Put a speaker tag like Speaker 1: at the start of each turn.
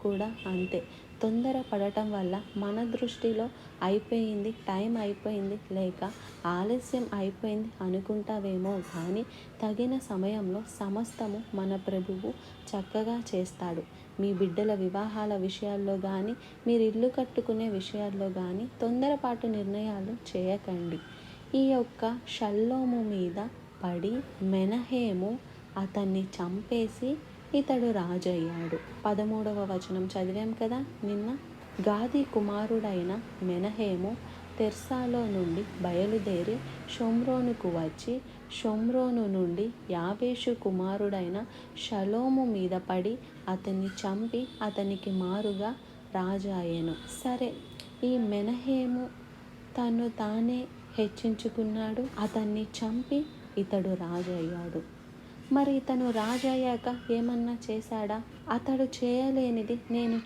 Speaker 1: కూడా అంతే. తొందర పడటం వల్ల మన దృష్టిలో అయిపోయింది, టైం అయిపోయింది, లేక ఆలస్యం అయిపోయింది అనుకుంటావేమో కానీ తగిన సమయంలో సమస్తము మన ప్రభువు చక్కగా చేస్తాడు. మీ బిడ్డల వివాహాల విషయాల్లో కానీ, మీరు ఇల్లు కట్టుకునే విషయాల్లో కానీ తొందరపాటు నిర్ణయాలు చేయకండి. ఈ యొక్క షల్లోము మీద పడి మెనహేము అతన్ని చంపేసి ఇతడు రాజయ్యాడు. 13వ వచనం చదివాం కదా నిన్న. గాది కుమారుడైన మెనహేము తెర్సాలో నుండి బయలుదేరి షోమ్రోనుకు వచ్చి షోమ్రోను నుండి యాబేషు కుమారుడైన షలోము మీద పడి అతన్ని చంపి అతనికి మారుగా రాజాయెను. సరే, ఈ మెనహేము తను తానే హెచ్చించుకున్నాడు, అతన్ని చంపి ఇతడు రాజయ్యాడు. మరి ఇతను రాజయ్యాక ఏమన్నా చేశాడా? అతడు చేయలేనిది నేను